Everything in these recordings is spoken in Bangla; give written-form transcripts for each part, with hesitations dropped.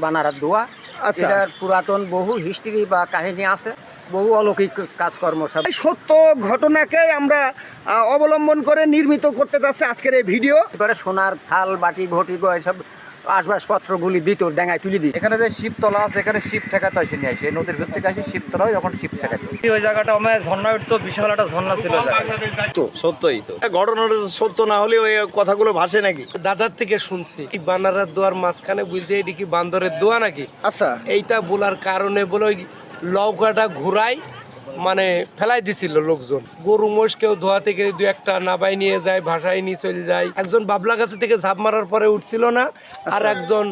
বানারার দোয়া। আচ্ছা। এটার পুরাতন বহু হিস্ট্রি বা কাহিনী আছে, বহু অলৌকিক কাজকর্ম সব। এই সত্য ঘটনাকে আমরা অবলম্বন করে নির্মিত করতে যাচ্ছে আজকের এই ভিডিও। এবারে সোনার থাল বাটি ঘটি এসব আসবাবপত্রগুলি দিত ডাঙায় তুলে দিত। এখানে যে শিবতলা আছে, এখানে শিব ঠেকাতে আসে নিয়ে আসে নদীর ভিতর থেকে আসে শিবতলা হয়, যখন শিব ঠেকাতে ওই জায়গাটা আমার ঝর্ণা উঠতো, বিশাল একটা ঝর্ণা ছিল ওই জায়গায়। সত্যই তো ঘটনাটা সত্য না হলে ওই কথাগুলো ভাসে নাকি? দাদার থেকে শুনছি কি বানারার দোয়ার মাঝখানে বুঝতে এটি কি বান্দরের দোয়া নাকি। আচ্ছা, এইটা বলার কারণে বলে ওই লৌকাটা ঘুরাই মানে ফেলাই দিছিল লোকজন। গরু মোষ কেউ ধোয়া থেকে দু একটা নাবাই নিয়ে যায়, ভাসায় নিয়ে চলে যায়। একজন বাবলা গাছে থেকে ঝাঁপ মারার পরে উঠছিল না, আর একজন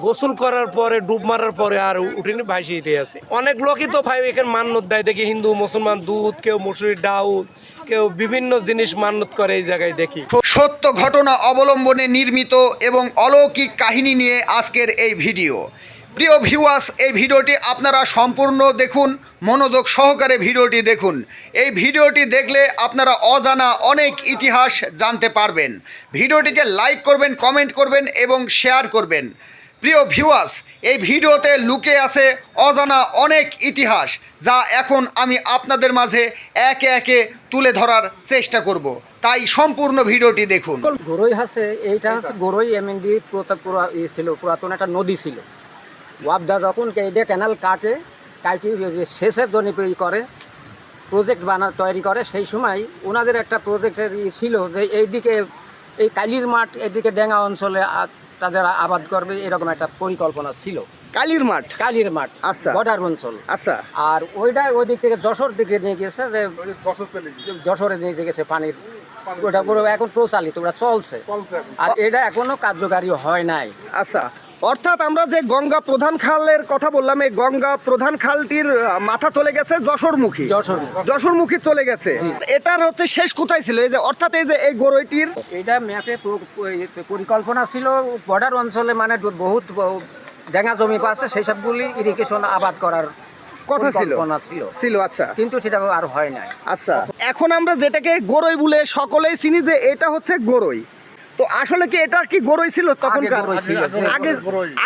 গোসল করার পরে ডুব মারার পরে আর উঠেনি, ভাসিয়ে আছে। অনেক লোকই তো ভাই এখানে মান্যত দেয়, দেখি হিন্দু মুসলমান, দুধ, কেউ মুসুরির ডাউল, কেউ বিভিন্ন জিনিস মান্যত করে এই জায়গায় দেখি। সত্য ঘটনা অবলম্বনে নির্মিত এবং অলৌকিক কাহিনী নিয়ে আজকের এই ভিডিও। প্রিয় ভিউয়ার্স, এই ভিডিওটি আপনারা সম্পূর্ণ দেখুন, মনোযোগ সহকারে ভিডিওটি দেখুন। এই ভিডিওটি দেখলে আপনারা অজানা অনেক ইতিহাস জানতে পারবেন। ভিডিওটিকে লাইক করবেন, কমেন্ট করবেন এবং শেয়ার করবেন। প্রিয় ভিউয়ার্স, এই ভিডিওতে লুকে আছে অজানা অনেক ইতিহাস, যা এখন আমি আপনাদের মাঝে একে একে তুলে ধরার চেষ্টা করব। তাই সম্পূর্ণ ভিডিওটি দেখুন। গরই আছে, এইটা হচ্ছে গরই এমএনডি ছিল, পুরাতন একটা নদী ছিল। ওয়াবদা যখন এইটা ক্যানাল কাটে সেচের জন্য করে প্রজেক্ট তৈরি করে, সেই সময় ওনাদের একটা প্রজেক্টের ছিল যে এইদিকে এই কালির মাঠ, এইদিকে ডেঙ্গা অঞ্চলে তাদের আবাদ করবে, এরকম একটা পরিকল্পনা ছিল। কালীর মাঠ। কালির মাঠ, আচ্ছা। বর্ডার অঞ্চল। আচ্ছা, আর ওইটা ওই দিক থেকে যশোর দিকে নিয়ে গেছে, যে যশোরে নিয়ে গেছে পানির। ওটা পুরো এখন প্রচালিত, ওটা চলছে, আর এটা এখনো কার্যকারী হয় নাই। আচ্ছা, অর্থাৎ আমরা যে গঙ্গা প্রধান খালের কথা বললাম, এই গঙ্গা প্রধান খালটির মাথা চলে গেছে যশোরমুখী। যশোরমুখী চলে গেছে। এটার হচ্ছে শেষ কোথায় ছিল? এই যে অর্থাৎ এই যে এই গরইটির এটা ম্যাপে পরিকল্পনা ছিল বর্ডার অঞ্চলে, মানে বহুত ডেঙ্গা জমি আছে, সেই সবগুলি ইরিগেশন আবাদ করার কথা ছিল। ছিল। আচ্ছা, কিন্তু সেটা আর হয় নাই। আচ্ছা, এখন আমরা যেটাকে গরই বলে সকলেই চিনি যে এটা হচ্ছে গরই, তো আসলে কি এটা কি গরই ছিল তখনকার?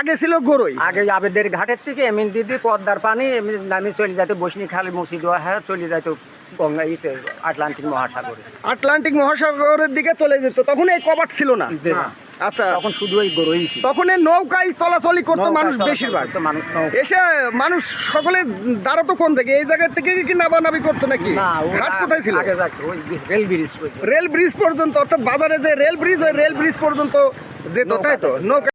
আগে ছিল গরই। আগে আবেদের ঘাটের থেকে এমনি দিদি পদ্মার পানি এমনি নামি চলে যেত বসনি খালি মুর্শিদোয়া, হ্যাঁ চলে যেত গঙ্গা আটলান্টিক মহাসাগরে। আটলান্টিক মহাসাগরের দিকে চলে যেত, তখন এই কবাট ছিল না। আচ্ছা, তখন শুধু ওই গরই ছিল। তখন এই নৌকায় চলাচলই করতো মানুষ, বেশিরভাগ এসে মানুষ সকলে দাঁড়াতো কোন থেকে? এই জায়গা থেকে কি নাবানাবি করতো নাকি? ঘাট কোথায় ছিল? রেল ব্রিজ পর্যন্ত, অর্থাৎ বাজারে যে রেল ব্রিজ, ওই রেল ব্রিজ পর্যন্ত যেত, তাই তো? নৌকা